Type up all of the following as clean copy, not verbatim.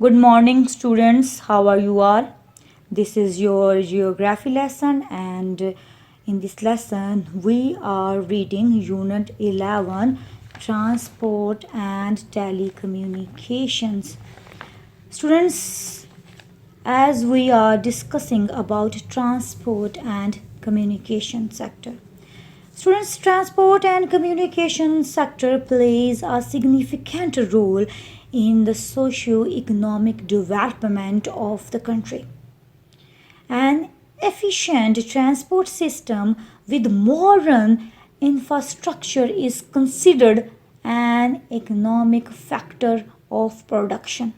Good morning, students. How are you all? This is your geography lesson, and in this lesson, we are reading Unit 11 Transport and Telecommunications. Students, as we are discussing about transport and communication sector. Students, transport and communication sector plays a significant role in the socio-economic development of the country. An efficient transport system with modern infrastructure is considered an economic factor of production.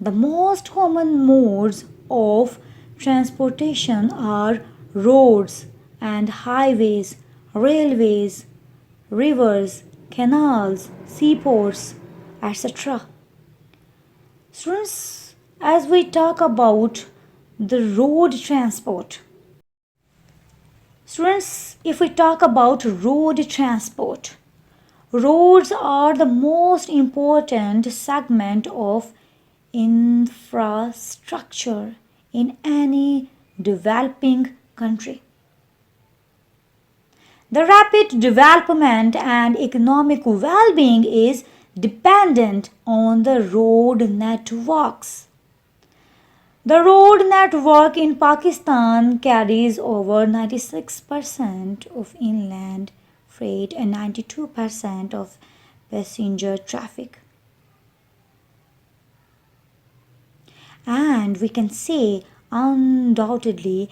The most common modes of transportation are roads and highways, railways, rivers, canals, seaports, etc. Students, as we talk about the road transport, if we talk about road transport, roads are the most important segment of infrastructure in any developing country. The rapid development and economic well being is dependent on the road networks. The road network in Pakistan carries over 96% of inland freight and 92% of passenger traffic. And we can say undoubtedly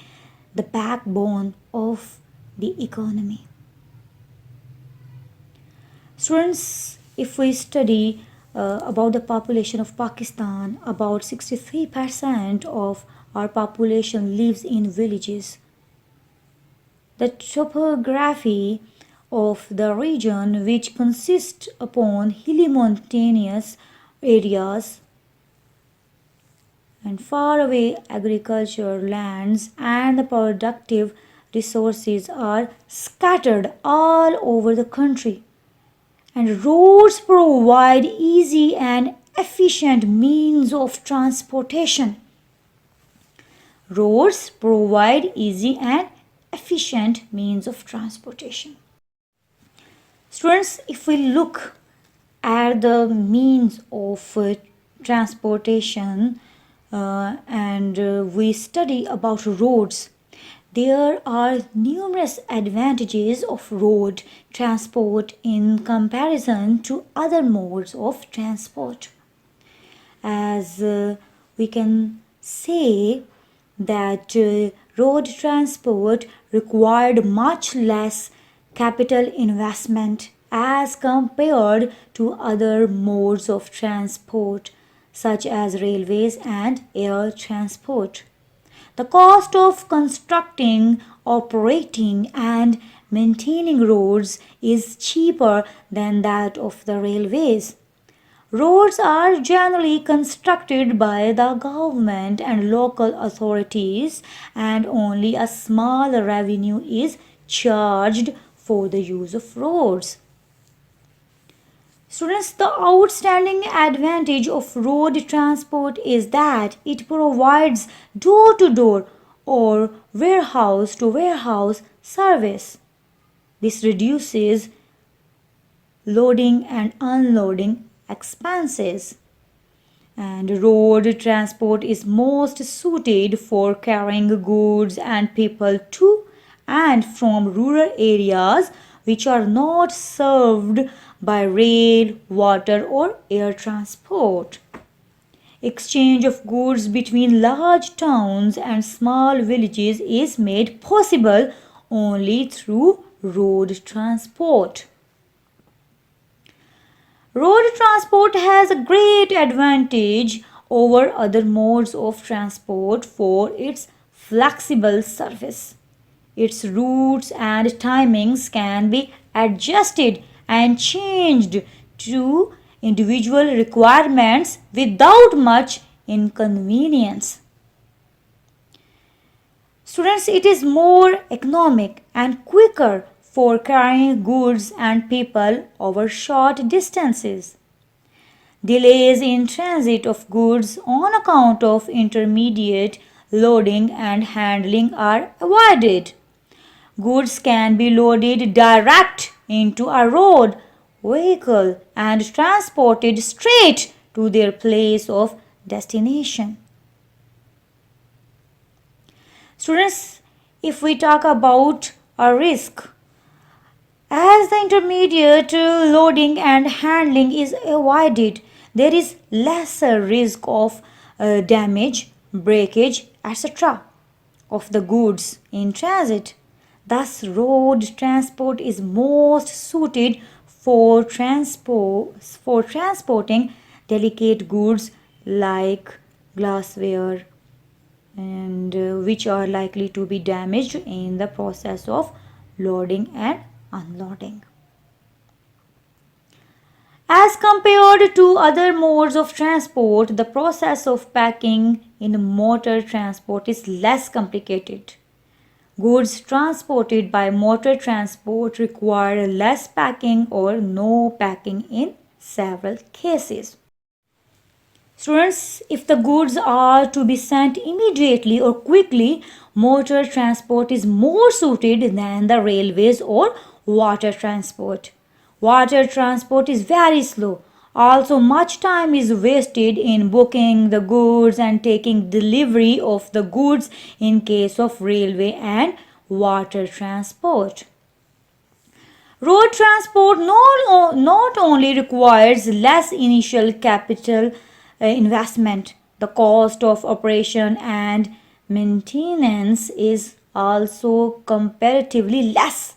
the backbone of the economy. Students, if we study about the population of Pakistan, about 63% of our population lives in villages. The topography of the region, which consists upon hilly mountainous areas and faraway agricultural lands and the productive resources, are scattered all over the country. And roads provide easy and efficient means of transportation. Roads provide easy and efficient means of transportation. Students, if we look at the means of transportation and we study about roads, there are numerous advantages of road transport in comparison to other modes of transport. As we can say that road transport required much less capital investment as compared to other modes of transport such as railways and air transport. The cost of constructing, operating, and maintaining roads is cheaper than that of the railways. Roads are generally constructed by the government and local authorities, and only a small revenue is charged for the use of roads. Students, the outstanding advantage of road transport is that it provides door to door or warehouse to warehouse service. This reduces loading and unloading expenses. And road transport is most suited for carrying goods and people to and from rural areas which are not served by rail, water, or air transport. Exchange of goods between large towns and small villages is made possible only through road transport. Road transport has a great advantage over other modes of transport for its flexible service. Its routes and timings can be adjusted and changed to individual requirements without much inconvenience. Students, it is more economic and quicker for carrying goods and people over short distances. Delays in transit of goods on account of intermediate loading and handling are avoided. Goods can be loaded direct into a road vehicle and transported straight to their place of destination. Students, if we talk about a risk, as the intermediate loading and handling is avoided, there is lesser risk of damage, breakage, etc. of the goods in transit. Thus, road transport is most suited for transporting delicate goods like glassware and which are likely to be damaged in the process of loading and unloading. As compared to other modes of transport, the process of packing in motor transport is less complicated. Goods transported by motor transport require less packing or no packing in several cases. Students, if the goods are to be sent immediately or quickly, motor transport is more suited than the railways or water transport. Water transport is very slow. Also, much time is wasted in booking the goods and taking delivery of the goods in case of railway and water transport. Road transport not only requires less initial capital investment, the cost of operation and maintenance is also comparatively less.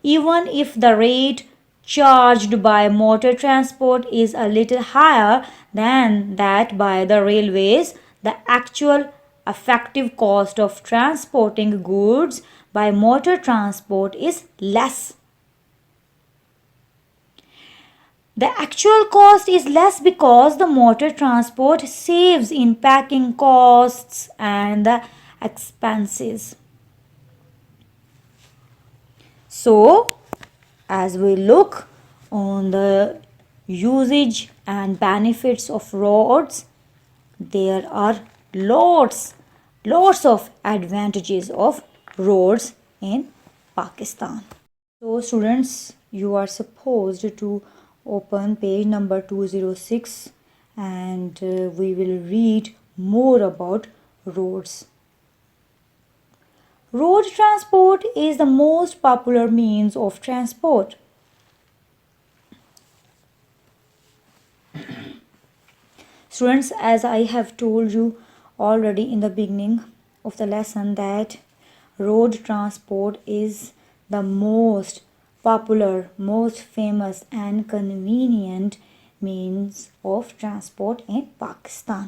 Even if the rate charged by motor transport is a little higher than that by the railways, the actual effective cost of transporting goods by motor transport is less. The actual cost is less because the motor transport saves in packing costs and the expenses. So, as we look on the usage and benefits of roads, there are lots of advantages of roads in Pakistan. So, students, you are supposed to open page number 206 and we will read more about roads. Road transport is the most popular means of transport. Students, as I have told you already in the beginning of the lesson, that road transport is the most popular, most famous and convenient means of transport in Pakistan.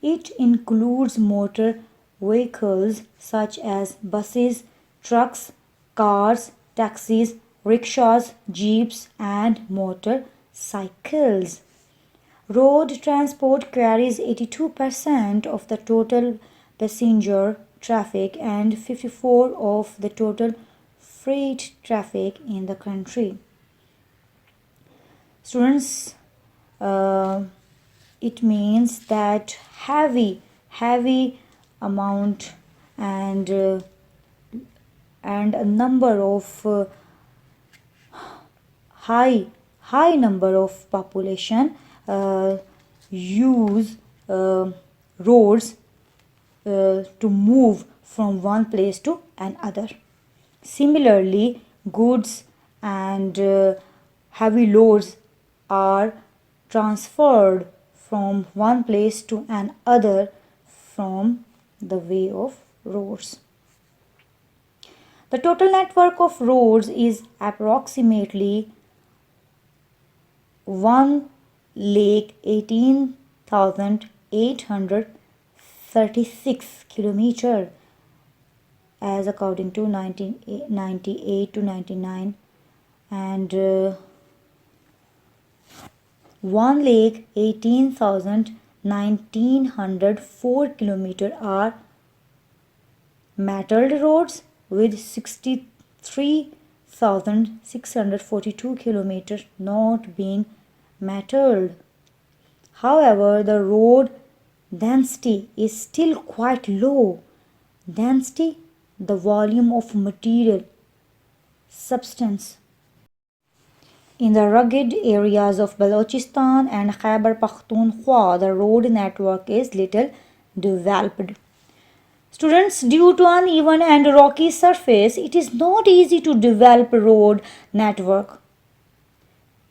It includes motor vehicles such as buses, trucks, cars, taxis, rickshaws, jeeps and motorcycles. Road transport carries 82% of the total passenger traffic and 54% of the total freight traffic in the country. Students, it means that heavy amount and a number of high number of population use roads to move from one place to another. Similarly, goods and heavy loads are transferred from one place to another from the way of roads. The total network of roads is approximately 1,18,836 kilometer as according to 1998 to 99 and 1,18,1904 kilometer are metalled roads with 63,642 kilometers not being metalled. However, the road density is still quite low. Density, the volume of material, substance. In the rugged areas of Balochistan and Khyber Pakhtunkhwa, the road network is little developed. Students, due to uneven and rocky surface, it is not easy to develop road network.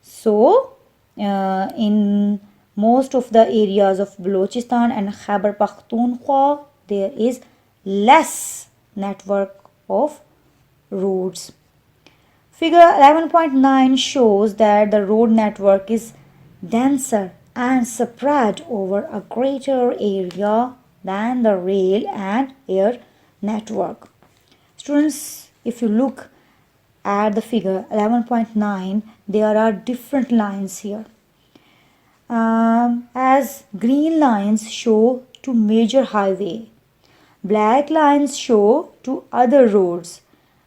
So, in most of the areas of Balochistan and Khyber Pakhtunkhwa, there is less network of roads. Figure 11.9 shows that the road network is denser and spread over a greater area than the rail and air network. Students, if you look at the figure 11.9, there are different lines here. As green lines show to major highway, black lines show to other roads,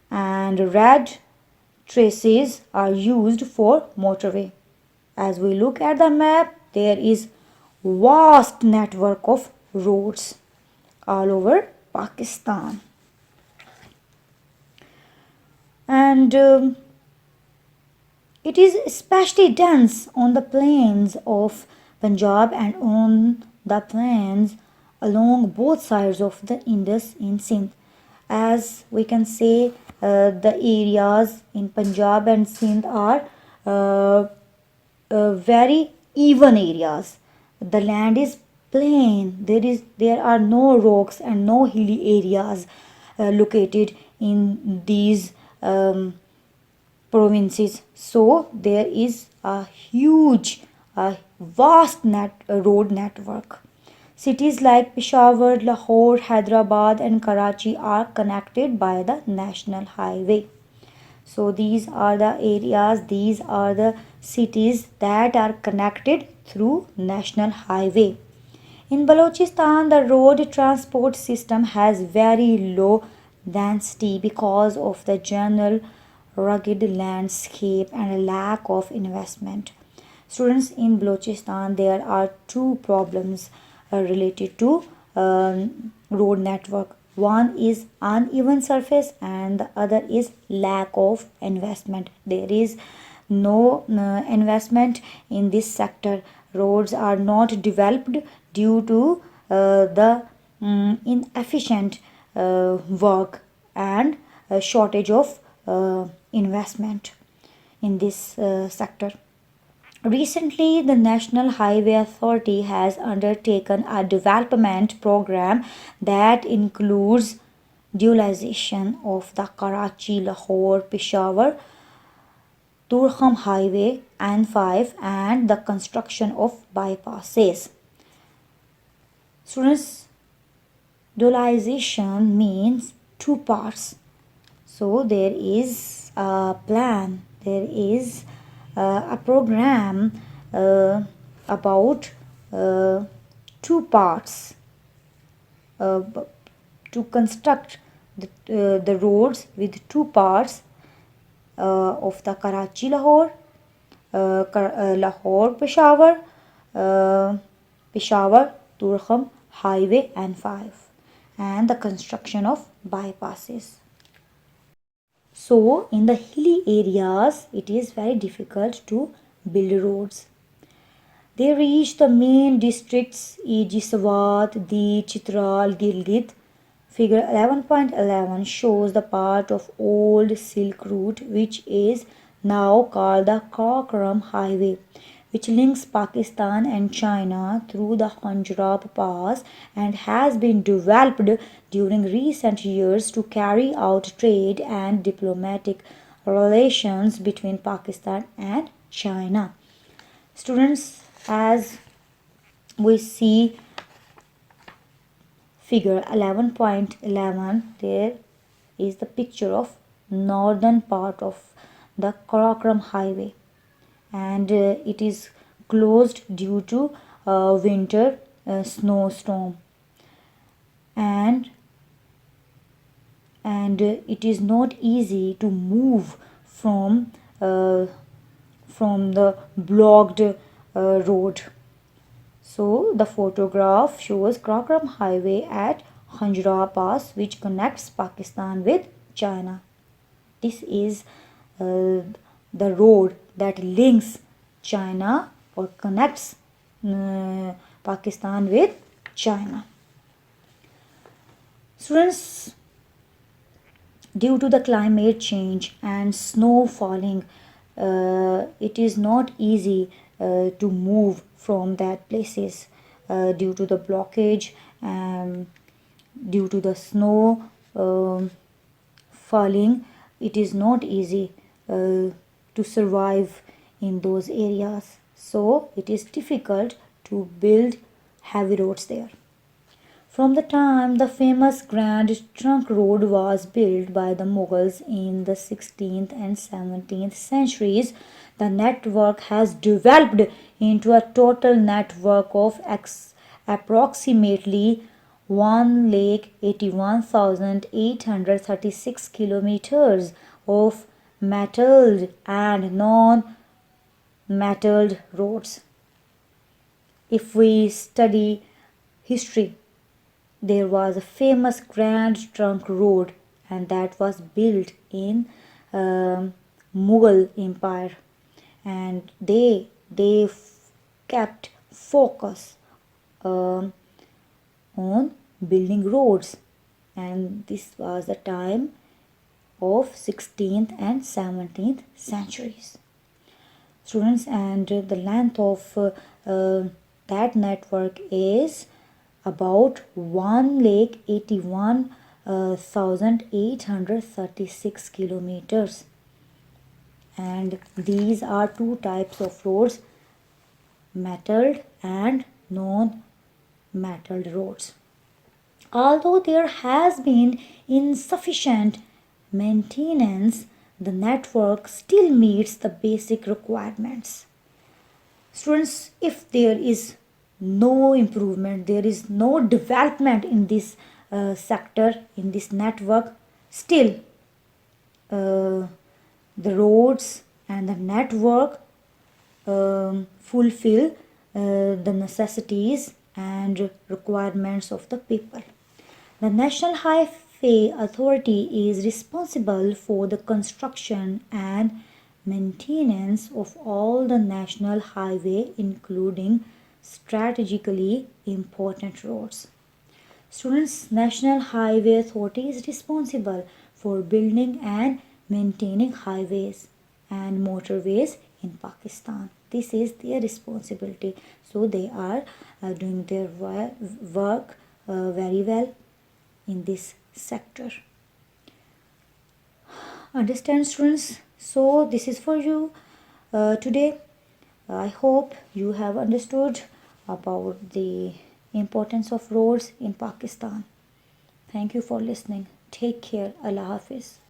and red traces are used for motorway. As we look at the map, there is vast network of roads all over Pakistan. And it is especially dense on the plains of Punjab and on the plains along both sides of the Indus in Sindh. As we can say, the areas in Punjab and Sindh are very even areas. The land is plain. There are no rocks and no hilly areas located in these provinces. So there is a huge, a vast road network. Cities like Peshawar, Lahore, Hyderabad, and Karachi are connected by the national highway. So these are the areas, these are the cities that are connected through national highway. In Balochistan, the road transport system has very low density because of the general rugged landscape and a lack of investment. Students, in Balochistan, there are two problems related to road network. One is uneven surface and the other is lack of investment. There is no investment in this sector. Roads are not developed due to the inefficient work and shortage of investment in this sector. Recently, the National Highway Authority has undertaken a development program that includes dualization of the Karachi Lahore Peshawar Turkham Highway N5 and the construction of bypasses. Students, dualization means two parts. So there is a plan, there is a program about two parts to construct the roads with two parts of the Karachi Lahore, Lahore Peshawar, Peshawar Turkham Highway N5, and the construction of bypasses. So, in the hilly areas, it is very difficult to build roads. They reach the main districts e.g. Swat, Di, Chitral, Gilgit. Figure 11.11 shows the part of old Silk Route which is now called the Karakoram Highway, which links Pakistan and China through the Punjab Pass and has been developed during recent years to carry out trade and diplomatic relations between Pakistan and China. Students, as we see figure 11.11, there is the picture of northern part of the Karakoram Highway, and it is closed due to winter snowstorm, and it is not easy to move from the blocked road. So the photograph shows Karakoram Highway at Hanjra Pass, which connects Pakistan with China. This is uh, the road that links China or connects Pakistan with China. Students, due to the climate change and snow falling, it is not easy to move from that places due to the blockage and due to the snow falling. It is not easy to survive in those areas, so it is difficult to build heavy roads there. From the time the famous Grand Trunk Road was built by the Mughals in the 16th and 17th centuries, the network has developed into a total network of approximately 1,81,836 kilometers of metalled and non-metalled roads. If we study history, there was a famous Grand Trunk Road, and that was built in Mughal Empire, and they kept focus um, on building roads, and this was the time of 16th and 17th centuries. Students, and the length of that network is about 1,81,836 kilometers, and these are two types of roads, metalled and non-metalled roads. Although there has been insufficient maintenance, the network still meets the basic requirements. Students, if there is no improvement, there is no development in this sector, in this network, still the roads and the network fulfill the necessities and requirements of the people. The National Highway Authority is responsible for the construction and maintenance of all the national highway, including strategically important roads. Students, National Highway Authority is responsible for building and maintaining highways and motorways in Pakistan. This is their responsibility. So they are doing their work very well in this sector. Understand, students? So this is for you today. I hope you have understood about the importance of roads in Pakistan. Thank you for listening. Take care. Allah Hafiz.